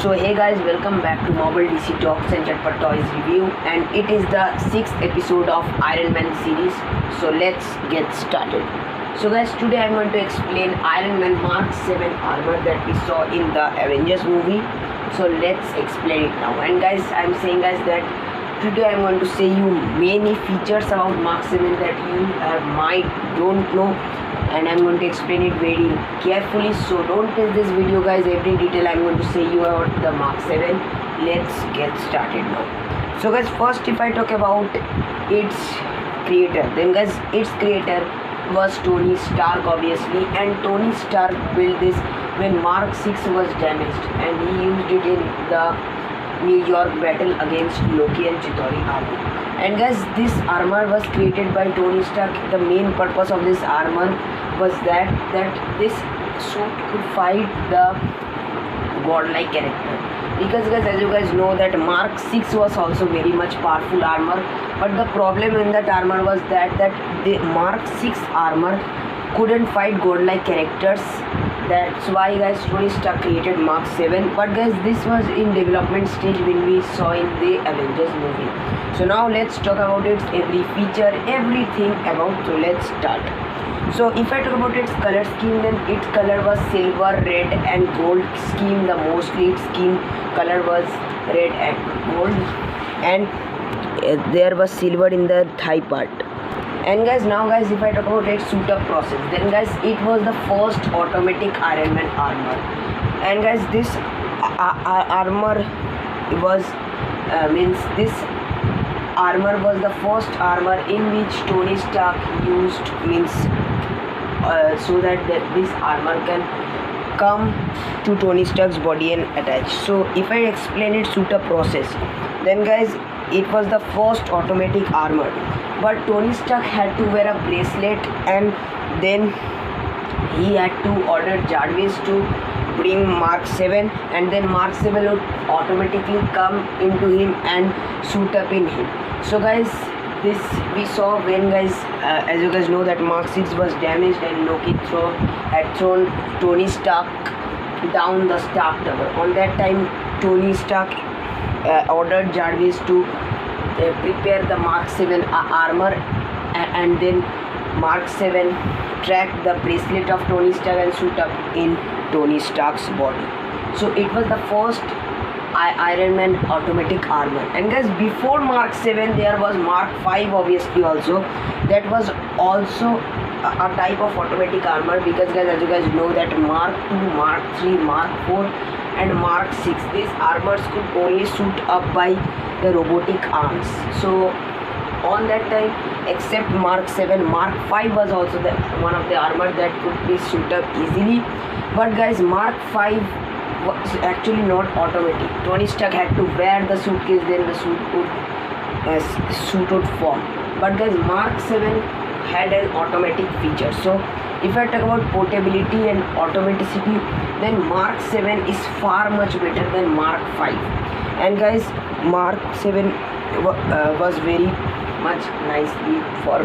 So hey guys, welcome back to Marvel DC Talks and Chatpat Toys review, and it is the 6th episode of Iron Man series. So let's get started. So guys, today I'm going to explain Iron Man Mark 7 armor that we saw in the Avengers movie. So let's explain it now. And guys, I'm saying guys that today I'm going to say you many features about Mark 7 that you might don't know, and I'm going to explain it very carefully, so don't miss this video guys. Every detail I'm going to say you about the Mark 7. Let's get started now. So guys, first if I talk about its creator, then guys its creator was Tony Stark obviously, and Tony Stark built this when Mark 6 was damaged, and he used it in the New York battle against Loki and Chitauri army. And guys, this armor was created by Tony Stark. The main purpose of this armor was that this suit could fight the godlike character, because guys, as you guys know that Mark 6 was also very much powerful armor, but the problem in that armor was that the Mark 6 armor couldn't fight godlike characters. That's why guys Tony Stark created Mark 7, but guys this was in development stage when we saw in the Avengers movie. So now let's talk about its every feature, everything about. So let's start. So if I talk about its color scheme, then its color was silver, red and gold scheme. The mostly its scheme color was red and gold, and there was silver in the thigh part. And guys, now guys, if I talk about its suit up process, then guys it was the first automatic Iron Man armor. And guys, this armor was this armor was the first armor in which Tony Stark used so that this armor can come to Tony Stark's body and attach. So if I explain its suit up process, then guys it was the first automatic armor, but Tony Stark had to wear a bracelet, and then he had to order Jarvis to bring Mark 7, and then Mark 7 would automatically come into him and suit up in him. So guys, this we saw when guys as you guys know that Mark 6 was damaged and Loki had thrown Tony Stark down the Stark Tower. On that time Tony Stark ordered Jarvis to prepare the Mark 7 armor, and then Mark 7 tracked the bracelet of Tony Stark and suit up in Tony Stark's body. So it was the first Iron Man automatic armor. And guys, before Mark 7 there was Mark 5 obviously also. That was also a type of automatic armor, because guys, as you guys know that Mark 2, Mark 3, Mark 4 and Mark 6, these armors could only suit up by the robotic arms. So on that time, except Mark 7, Mark 5 was also one of the armor that could be suit up easily. But guys, Mark 5 was actually not automatic. Tony Stark had to wear the suitcase, then the suit would form. But guys, Mark 7 had an automatic feature. So if I talk about portability and automaticity, then Mark 7 is far much better than Mark 5. And guys, Mark 7 was very much nicely for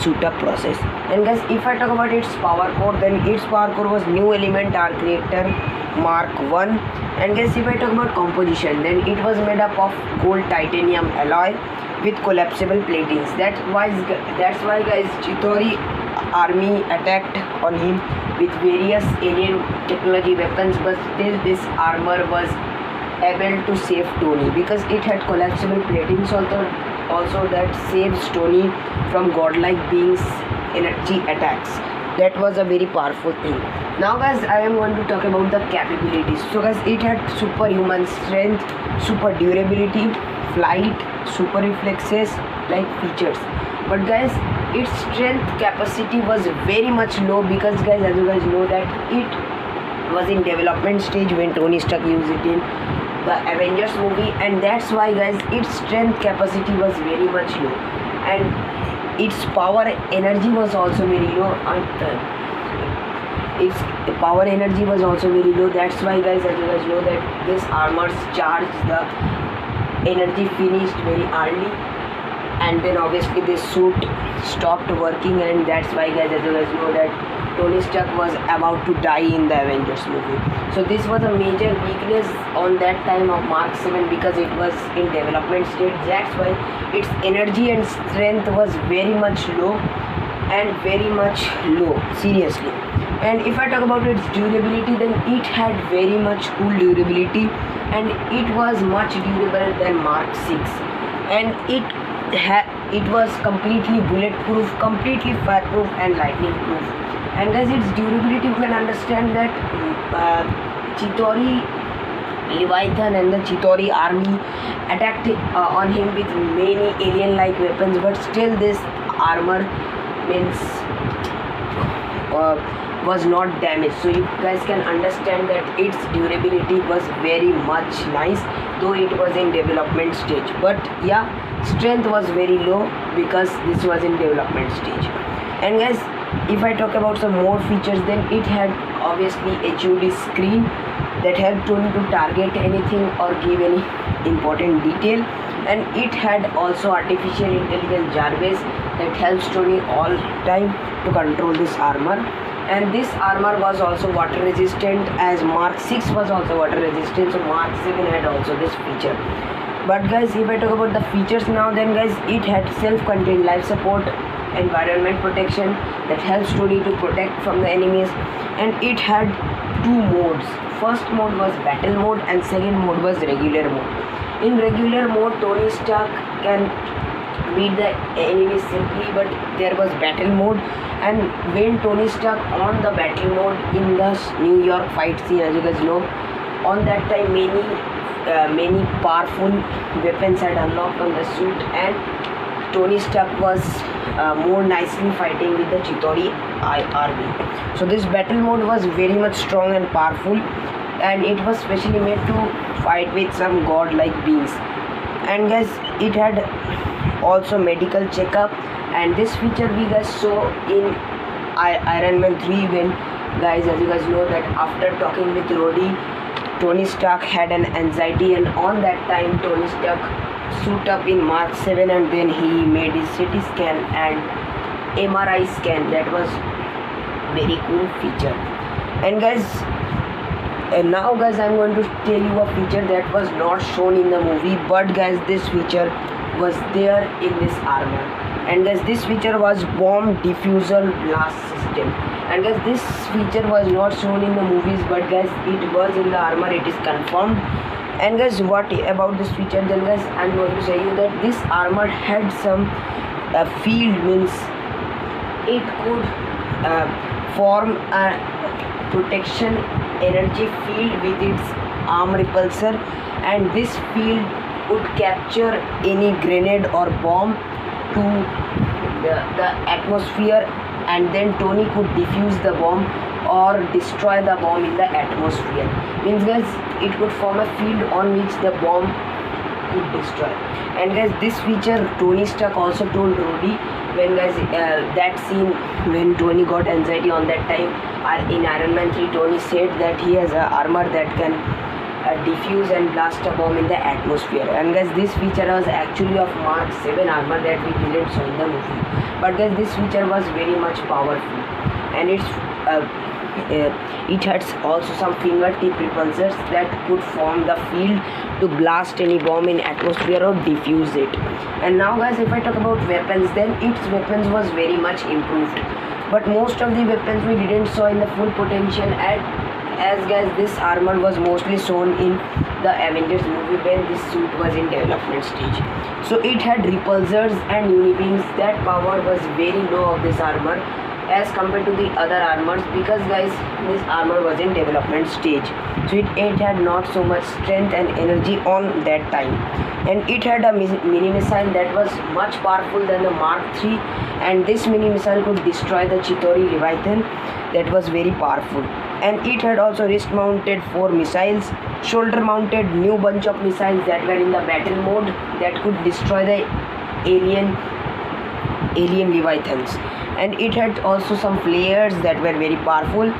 suit up process. And guys, if I talk about its power core, then its power core was New Element Arc Reactor Mark 1. And guys, if I talk about composition, then it was made up of gold titanium alloy with collapsible platings. That's why guys Chitauri army attacked on him with various alien technology weapons, but still this armor was able to save Tony, because it had collapsible platings also that saves Tony from godlike beings energy attacks. That was a very powerful thing. Now guys, I am going to talk about the capabilities. So guys, it had superhuman strength, super durability, flight, super reflexes like features. But guys, its strength capacity was very much low, because guys, as you guys know that it was in development stage when Tony Stark used it in the Avengers movie, and that's why guys its strength capacity was very much low, and its power energy was also very low. Its power energy was also very low. That's why guys, as you guys know that this armor's charge, the energy finished very early, and then obviously this suit stopped working, and that's why guys, as you guys know that Tony Stark was about to die in the Avengers movie. So this was a major weakness on that time of Mark 7 because it was in development stage. That's why its energy and strength was very much low and very much low, seriously. And if I talk about its durability, then it had very much cool durability and it was much durable than Mark 6. And it was completely bulletproof, completely fireproof and lightning proof. And guys, its durability, you can understand that Chitauri Leviathan and the Chitauri army attacked on him with many alien-like weapons, but still this armor means was not damaged. So you guys can understand that its durability was very much nice, though it was in development stage. But yeah, strength was very low because this was in development stage. And guys, if I talk about some more features, then it had obviously HUD screen that helped Tony to target anything or give any important detail. And it had also artificial intelligence Jarvis that helps Tony all time to control this armor. And this armor was also water resistant, as Mark 6 was also water resistant, so Mark 7 had also this feature. But guys, if I talk about the features now, then guys, it had self-contained life support, environment protection that helps Tony to protect from the enemies. And it had two modes. First mode was battle mode and second mode was regular mode. In regular mode, Tony Stark can beat the enemy simply, but there was battle mode. And when Tony Stark on the battle mode in the New York fight scene, as you guys know, on that time many powerful weapons had unlocked on the suit, and Tony Stark was more nicely fighting with the Chitauri army. So this battle mode was very much strong and powerful, and it was specially made to fight with some god-like beings. And guys, it had also medical checkup, and this feature we guys saw in Iron Man 3 when, guys, as you guys know, that after talking with Rhodey, Tony Stark had an anxiety, and on that time Tony Stark suit up in Mark 7 and then he made his CT scan and MRI scan. That was very cool feature. And guys, now guys, I'm going to tell you a feature that was not shown in the movie, but guys, this feature was there in this armor. And guys, this feature was bomb diffusal blast system. And guys, this feature was not shown in the movies, but guys, it was in the armor, it is confirmed. And guys, what about this feature? Then guys, I'm going to say you that this armor had some field, means it could form a protection energy field with its arm repulsor, and this field would capture any grenade or bomb to the atmosphere, and then Tony could defuse the bomb or destroy the bomb in the atmosphere. Means guys, it could form a field on which the bomb could destroy. And guys, this feature Tony Stark also told Rhodey when, guys, that scene when Tony got anxiety on that time in Iron Man 3, Tony said that he has an armor that can diffuse and blast a bomb in the atmosphere. And guys, this feature was actually of Mark 7 armor that we didn't show in the movie. But guys, this feature was very much powerful, and it had also some fingertip repulsors that could form the field to blast any bomb in atmosphere or diffuse it. And now guys, if I talk about weapons, then its weapons was very much improved, but most of the weapons we didn't saw in the full potential, as guys, this armor was mostly shown in the Avengers movie when this suit was in development stage. So it had repulsors and unibeams. That power was very low of this armor as compared to the other armors, because guys, this armor was in development stage, so it had not so much strength and energy on that time. And it had a mini missile that was much powerful than the Mark 3, and this mini missile could destroy the Chitauri Leviathan. That was very powerful. And it had also wrist mounted 4 missiles, shoulder mounted new bunch of missiles that were in the battle mode that could destroy the alien Leviathans. And it had also some flares that were very powerful,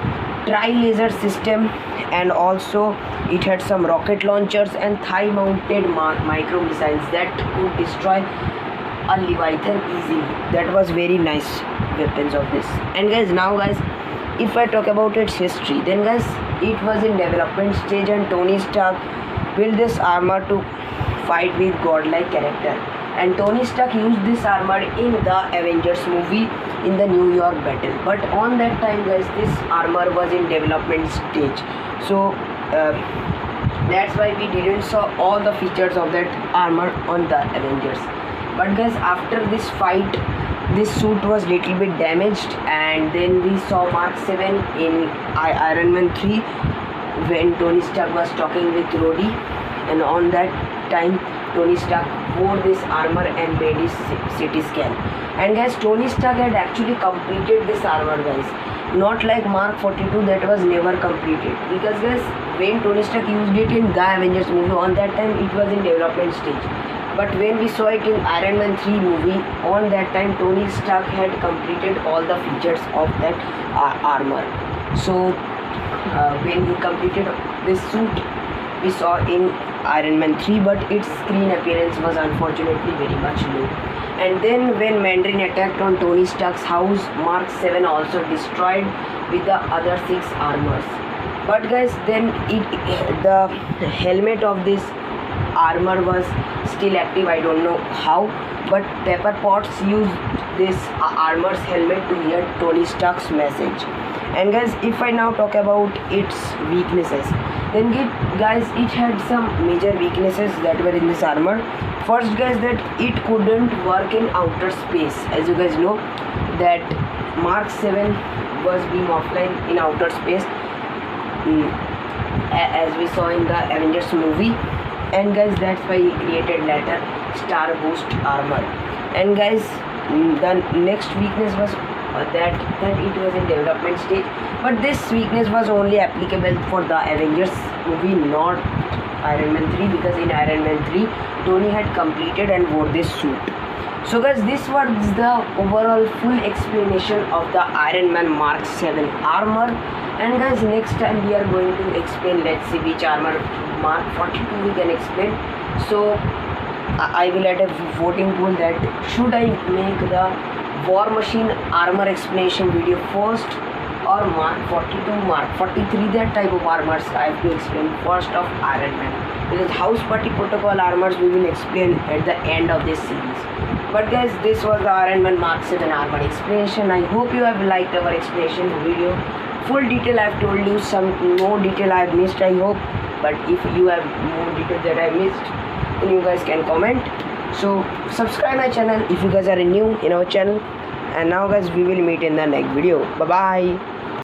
tri-laser system, and also it had some rocket launchers and thigh mounted micro missiles that could destroy a Leviathan easily. That was very nice weapons of this. And guys, now guys, if I talk about its history, then guys, it was in development stage and Tony Stark built this armor to fight with godlike character. And Tony Stark used this armor in the Avengers movie in the New York battle. But on that time, guys, this armor was in development stage. So that's why we didn't saw all the features of that armor on the Avengers. But guys, after this fight, this suit was little bit damaged, and then we saw Mark 7 in Iron Man 3 when Tony Stark was talking with Rhodey, and on that time Tony Stark wore this armor and made his CT scan. And guys, Tony Stark had actually completed this armor, guys, not like Mark 42 that was never completed, because guys, when Tony Stark used it in the Avengers movie, on that time it was in development stage. But when we saw it in Iron Man 3 movie, on that time Tony Stark had completed all the features of that armor. So when he completed this suit, we saw in Iron Man 3, but its screen appearance was unfortunately very much low. And then when Mandarin attacked on Tony Stark's house, Mark 7 also destroyed with the other 6 armors. But guys, then the helmet of this armor was still active. I don't know how, but Pepper Potts used this armor's helmet to hear Tony Stark's message. And guys, if I now talk about its weaknesses, then guys, it had some major weaknesses that were in this armor. First, guys, that it couldn't work in outer space. As you guys know that Mark 7 was being offline in outer space, as we saw in the Avengers movie. And guys, that's why he created later Star Boost armor. And guys, the next weakness was that it was in development stage, but this weakness was only applicable for the Avengers movie, not Iron Man 3, because in Iron Man 3 Tony had completed and wore this suit. So guys, this was the overall full explanation of the Iron Man Mark 7 armor. And guys, next time we are going to explain, let's see which armor Mark 42 we can explain. So I will add a voting poll that should I make the War Machine armor explanation video first, or Mark 42, Mark 43, that type of armors I have to explain first of Iron Man, because House Party Protocol armors we will explain at the end of this series. But guys, this was the Iron Man Mark 7 armor explanation. I hope you have liked our explanation video. Full detail I have told you, some more detail I have missed, I hope. But if you have more details that I missed, then you guys can comment. So subscribe my channel if you guys are new in our channel. And now guys, we will meet in the next video. Bye bye.